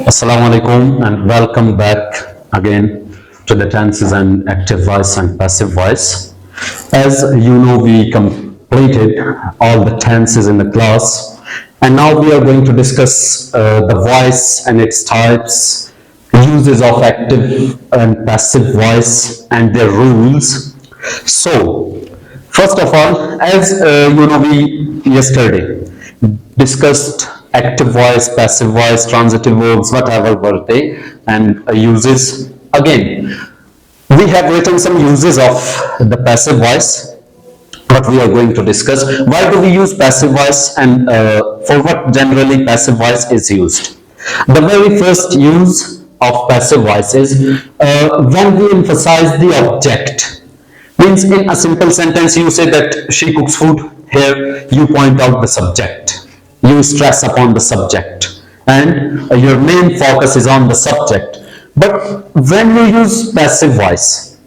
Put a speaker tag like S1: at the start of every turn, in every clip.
S1: Assalamu alaikum and welcome back again to the tenses and active voice and passive voice. As you know, we completed all the tenses in the class, and now we are going to discuss the voice and its types, uses of active and passive voice and their rules. So, first of all, as you know, we yesterday discussed active voice, passive voice, transitive verbs, whatever were they, and uses. Again, we have written some uses of the passive voice, what we are going to discuss. Why do we use passive voice, and for what generally passive voice is used? The very first use of passive voice is when we emphasize the object. Means in a simple sentence you say that she cooks food. Here you point out the subject. You stress upon the subject and your main focus is on the subject. But when you use passive voice,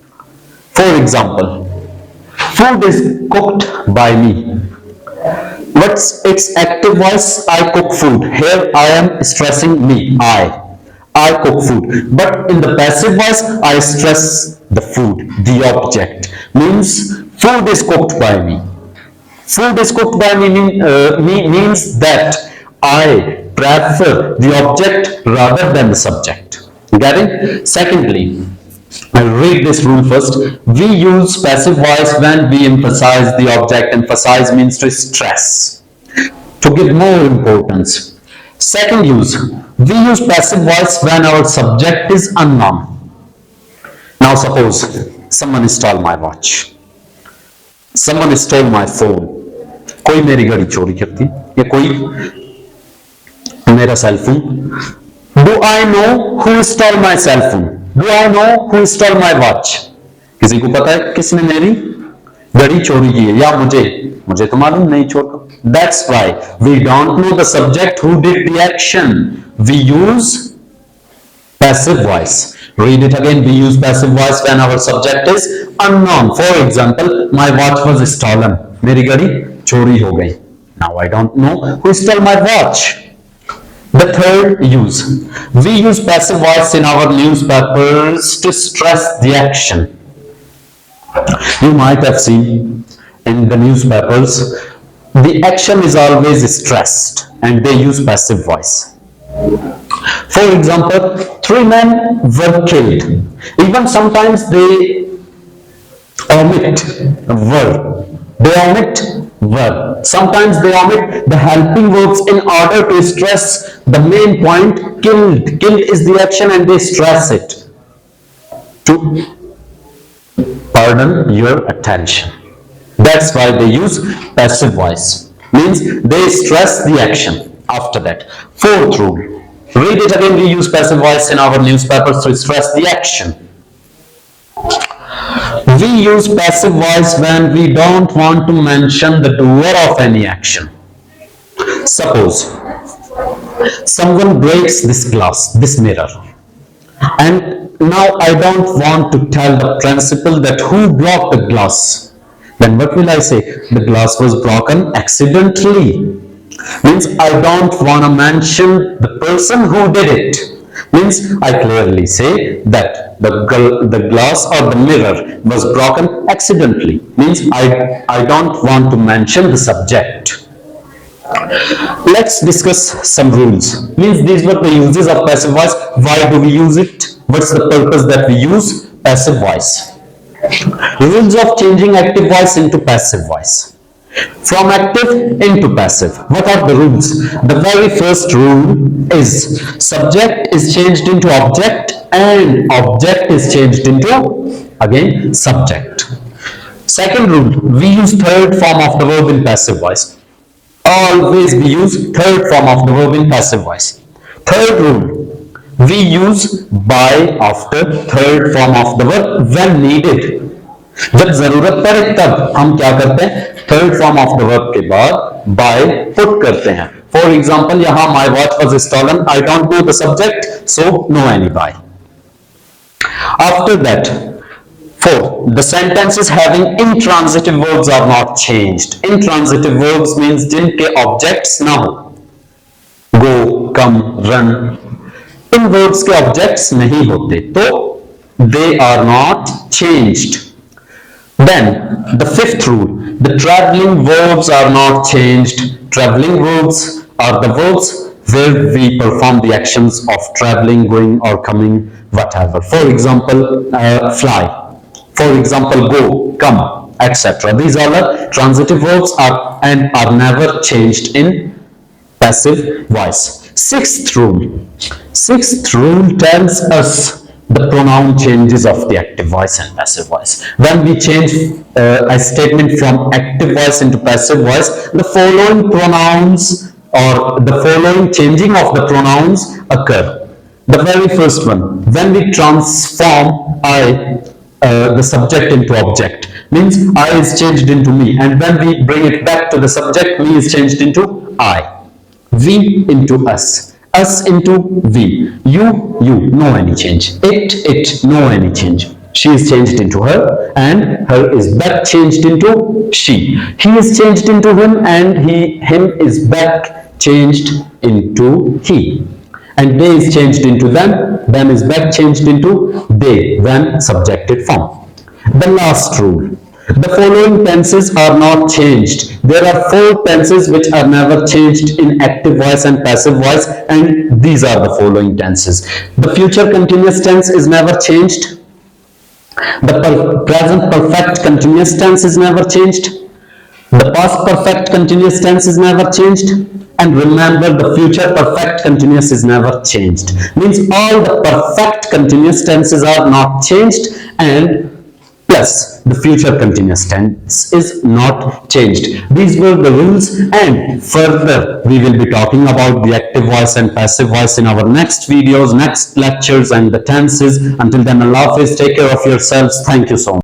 S1: for example, food is cooked by me. What's its active voice? I cook food. Here I am stressing me. I cook food. But in the passive voice, I stress the food, the object. Means food is cooked by me. Food is cooked by me means that I prefer the object rather than the subject. Getting? Secondly, I'll read this rule first. We use passive voice when we emphasize the object. Emphasize means to stress, to give more importance. Second use, we use passive voice when our subject is unknown. Now suppose someone stole my watch. Someone stole my phone. कोई मेरी घड़ी चोरी करती या कोई मेरा cell phone. Do I know who stole my cell phone? Do I know who stole my watch? किसी को पता है किसने मेरी घड़ी चोरी की है या मुझे तो मालूम नहीं चोर को. That's why we don't know the subject who did the action. We use passive voice. Read it again. We use passive voice when our subject is unknown. For example, my watch was stolen. मेरी घड़ी चोरी हो गई. Now I don't know who stole my watch. The third use, we use passive voice in our newspapers to stress the action. You might have seen in the newspapers, the action is always stressed and they use passive voice. For example, 3 men were killed. Even sometimes they omit were. They omit verb. Sometimes they omit the helping verbs in order to stress the main point, killed. Killed is the action and they stress it to pardon your attention. That's why they use passive voice. Means they stress the action after that. Fourth rule. Read it again. We use passive voice in our newspapers to stress the action. We use passive voice when we don't want to mention the doer of any action. Suppose someone breaks this glass, this mirror, and now I don't want to tell the principal that who broke the glass. Then what will I say? The glass was broken accidentally. Means I don't want to mention the person who did it. Means I clearly say that the glass or the mirror was broken accidentally. Means I don't want to mention the subject. Let's discuss some rules. Means these were the uses of passive voice. Why do we use it? What's the purpose that we use passive voice? Rules of changing active voice into passive voice. From active into passive. What are the rules? The very first rule is subject is changed into object and object is changed into, again, subject. Second rule, we use third form of the verb in passive voice. Always we use third form of the verb in passive voice. Third rule, we use by after third form of the verb when needed. जब जरूरत पड़े तब हम क्या करते हैं? Third form of the verb के बाद बाय पुट करते हैं. फॉर एग्जाम्पल यहां my watch was stolen. I don't know the subject, so no any by. After that, four, the sentences having intransitive verbs are not changed. Intransitive verbs means जिनके objects ना हो. Go, come, run. इन verbs के objects नहीं होते, तो they are not changed. Then the fifth rule, the traveling verbs are not changed. Traveling verbs are the verbs where we perform the actions of traveling, going or coming, whatever. For example, fly. For example, go, come, etc. These are the transitive verbs and are never changed in passive voice. Sixth rule. Sixth rule tells us the pronoun changes of the active voice and passive voice. When we change a statement from active voice into passive voice, the following pronouns or the following changing of the pronouns occur. The very first one, when we transform I, the subject into object, means I is changed into me, and when we bring it back to the subject, me is changed into I, we into us, us into we, you, no any change, it, no any change. She is changed into her, and her is back changed into she. He is changed into him, and him is back changed into he. And they is changed into them is back changed into they when subjective form. The last rule. The following tenses are not changed. There are 4 tenses which are never changed in active voice and passive voice, and these are the following tenses. The future continuous tense is never changed. The present perfect continuous tense is never changed. The past perfect continuous tense is never changed. And remember, the future perfect continuous is never changed. Means all the perfect continuous tenses are not changed, and plus the future continuous tense is not changed. These were the rules, and further we will be talking about the active voice and passive voice in our next videos, next lectures, and the tenses. Until then, Allah Hafiz, take care of yourselves. Thank you so much.